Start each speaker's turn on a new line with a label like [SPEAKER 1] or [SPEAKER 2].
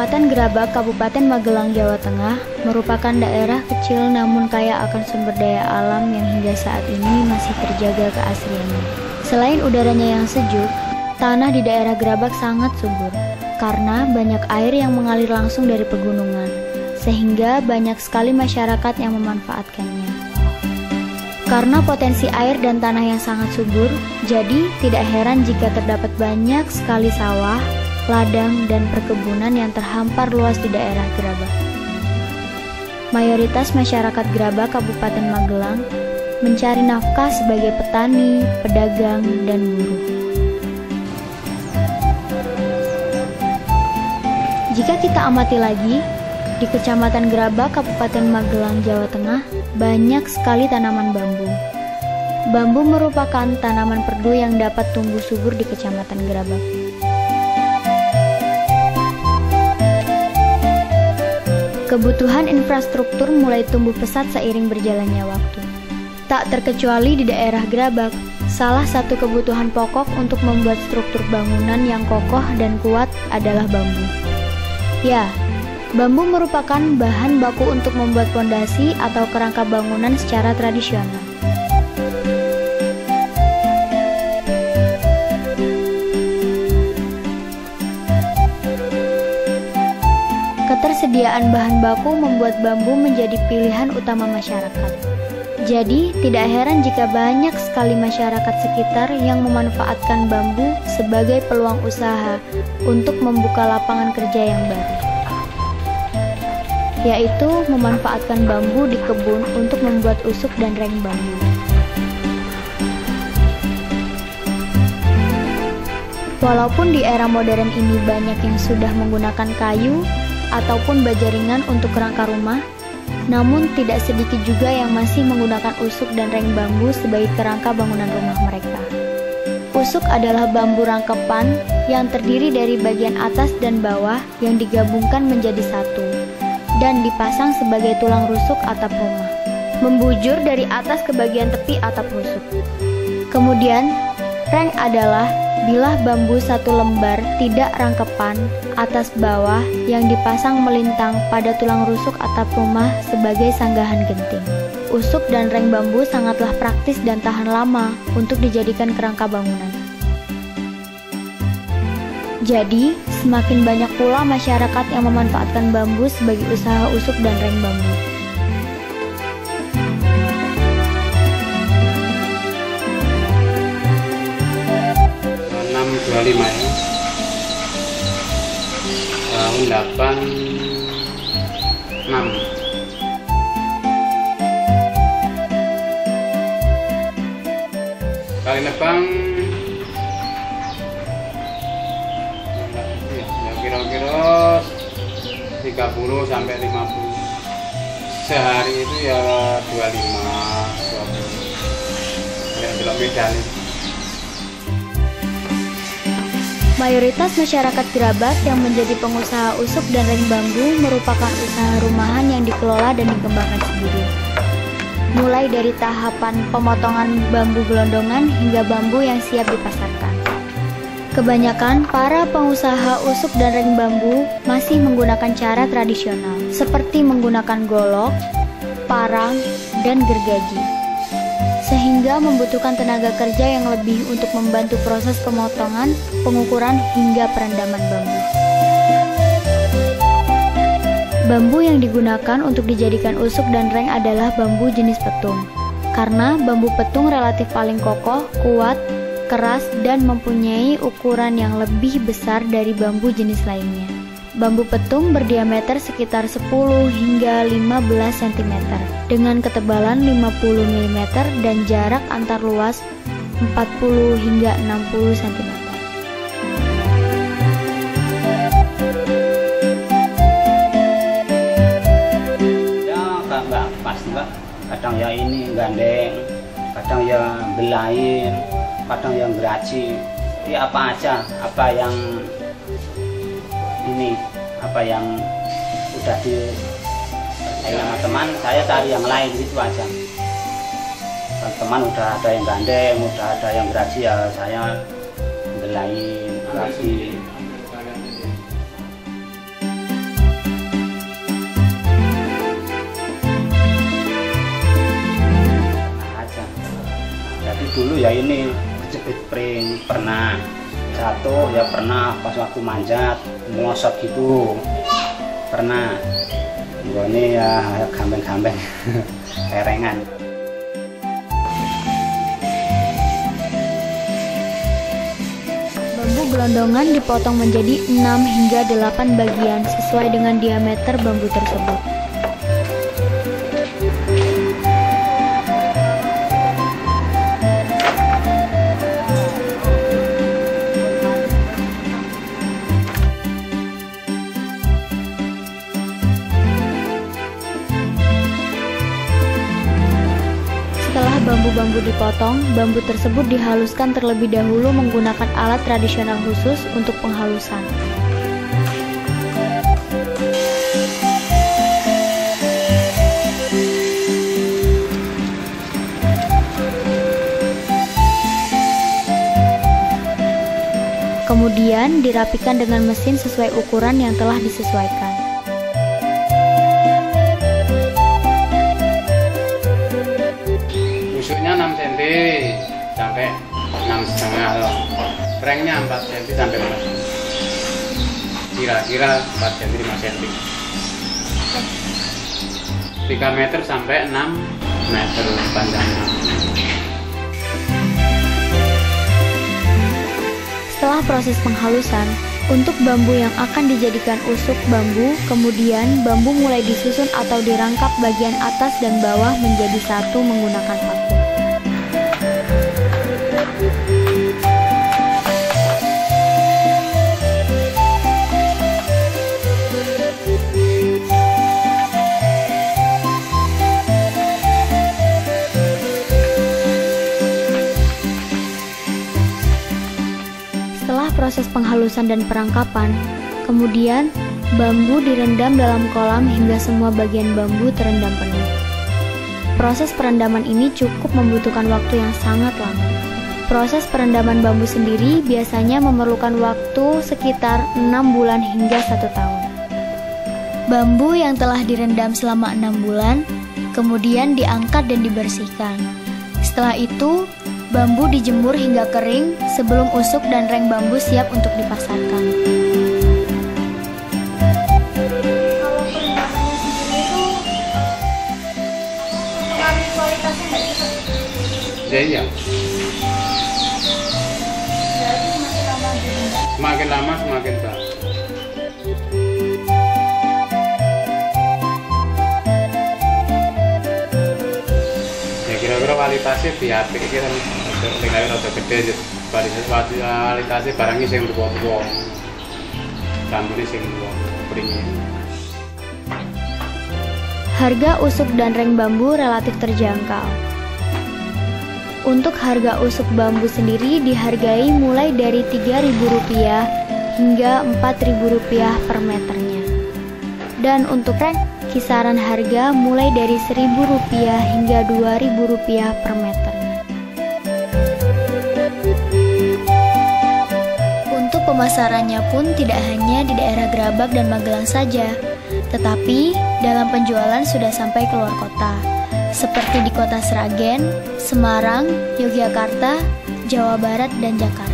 [SPEAKER 1] Kecamatan Grabak, Kabupaten Magelang, Jawa Tengah merupakan daerah kecil namun kaya akan sumber daya alam yang hingga saat ini masih terjaga keasliannya. Selain udaranya yang sejuk, tanah di daerah Grabak sangat subur karena banyak air yang mengalir langsung dari pegunungan, sehingga banyak sekali masyarakat yang memanfaatkannya. Karena potensi air dan tanah yang sangat subur, jadi tidak heran jika terdapat banyak sekali sawah, ladang, dan perkebunan yang terhampar luas di daerah Grabak. Mayoritas masyarakat Grabak, Kabupaten Magelang, mencari nafkah sebagai petani, pedagang, dan buruh. Jika kita amati lagi, di Kecamatan Grabak, Kabupaten Magelang, Jawa Tengah, banyak sekali tanaman bambu. Bambu merupakan tanaman perdu yang dapat tumbuh subur di Kecamatan Grabak. Kebutuhan infrastruktur mulai tumbuh pesat seiring berjalannya waktu. Tak terkecuali di daerah Grabak, salah satu kebutuhan pokok untuk membuat struktur bangunan yang kokoh dan kuat adalah bambu. Ya, bambu merupakan bahan baku untuk membuat pondasi atau kerangka bangunan secara tradisional. Ketersediaan bahan baku membuat bambu menjadi pilihan utama masyarakat. Jadi, tidak heran jika banyak sekali masyarakat sekitar yang memanfaatkan bambu sebagai peluang usaha untuk membuka lapangan kerja yang baru, yaitu memanfaatkan bambu di kebun untuk membuat usuk dan reng bambu. Walaupun di era modern ini banyak yang sudah menggunakan kayu ataupun baja ringan untuk kerangka rumah, namun tidak sedikit juga yang masih menggunakan usuk dan reng bambu sebagai kerangka bangunan rumah mereka. Usuk adalah bambu rangkepan yang terdiri dari bagian atas dan bawah yang digabungkan menjadi satu dan dipasang sebagai tulang rusuk atap rumah, membujur dari atas ke bagian tepi atap rusuk. Kemudian, reng adalah bilah bambu satu lembar tidak rangkepan atas bawah yang dipasang melintang pada tulang rusuk atap rumah sebagai sanggahan genting. Usuk dan reng bambu sangatlah praktis dan tahan lama untuk dijadikan kerangka bangunan. Jadi, semakin banyak pula masyarakat yang memanfaatkan bambu sebagai usaha usuk dan reng bambu.
[SPEAKER 2] Ya. Tahun 86. Kali Lebang ya kira-kira 30 sampai 50. Sehari itu ya 25, 20. Ya belum beda nih.
[SPEAKER 1] Mayoritas masyarakat Grabak yang menjadi pengusaha usuk dan reng bambu merupakan usaha rumahan yang dikelola dan dikembangkan sendiri. Mulai dari tahapan pemotongan bambu gelondongan hingga bambu yang siap dipasarkan. Kebanyakan para pengusaha usuk dan reng bambu masih menggunakan cara tradisional, seperti menggunakan golok, parang, dan gergaji, sehingga membutuhkan tenaga kerja yang lebih untuk membantu proses pemotongan, pengukuran, hingga perendaman bambu. Bambu yang digunakan untuk dijadikan usuk dan reng adalah bambu jenis petung, karena bambu petung relatif paling kokoh, kuat, keras, dan mempunyai ukuran yang lebih besar dari bambu jenis lainnya. Bambu petung berdiameter sekitar 10 hingga 15 cm dengan ketebalan 50 mm dan jarak antar luas 40 hingga 60 cm.
[SPEAKER 3] Ya nggak pasti Mbak, kadang ya ini gandeng, kadang ya belain, kadang yang geraji. Jadi apa aja, apa yang ini, apa yang udah di sama teman, saya cari yang lain gitu aja. Teman udah ada yang gandeng, udah ada yang geraji, ya saya belain lagi. dulu ya ini kejepit pring pernah, jatuh ya pernah pas waktu manjat ngosot gitu pernah. Ini ya gambeng-gambeng kerengan.
[SPEAKER 1] Bambu gelondongan dipotong menjadi 6 hingga 8 bagian sesuai dengan diameter bambu tersebut. Setelah bambu-bambu dipotong, bambu tersebut dihaluskan terlebih dahulu menggunakan alat tradisional khusus untuk penghalusan. Kemudian dirapikan dengan mesin sesuai ukuran yang telah disesuaikan.
[SPEAKER 2] Busuknya 6 cm sampai 6,5 loh. Rengnya 4 cm sampai 5 cm. Kira-kira 4 cm 5 cm. 3 meter sampai 6 meter panjangnya.
[SPEAKER 1] Setelah proses penghalusan, untuk bambu yang akan dijadikan usuk bambu, kemudian bambu mulai disusun atau dirangkap bagian atas dan bawah menjadi satu menggunakan paku. Setelah proses penghalusan dan perangkapan, kemudian bambu direndam dalam kolam hingga semua bagian bambu terendam penuh. Proses perendaman ini cukup membutuhkan waktu yang sangat lama. Proses perendaman bambu sendiri biasanya memerlukan waktu sekitar 6 bulan hingga 1 tahun. Bambu yang telah direndam selama 6 bulan, kemudian diangkat dan dibersihkan. Setelah itu, bambu dijemur hingga kering sebelum usuk dan reng bambu siap untuk dipasarkan. Kalau perendamannya sendiri itu mengalami kualitasnya nggak cepat?
[SPEAKER 2] Iya.
[SPEAKER 1] Berarti semakin lama direndam.
[SPEAKER 2] Semakin lama semakin bagus. Ya kira-kira kualitasnya biar kira-kira tinggal rada gede, kualitasnya barangnya sing tua-tua, bambunya sing tua, beringin.
[SPEAKER 1] Harga usuk dan reng bambu relatif terjangkau. Untuk harga usuk bambu sendiri dihargai mulai dari Rp3.000 hingga Rp4.000 per meternya. Dan untuk reng, kisaran harga mulai dari Rp1.000 hingga Rp2.000 per meternya. Untuk pemasarannya pun tidak hanya di daerah Grabak dan Magelang saja, tetapi dalam penjualan sudah sampai keluar kota, seperti di kota Sragen, Semarang, Yogyakarta, Jawa Barat, dan Jakarta.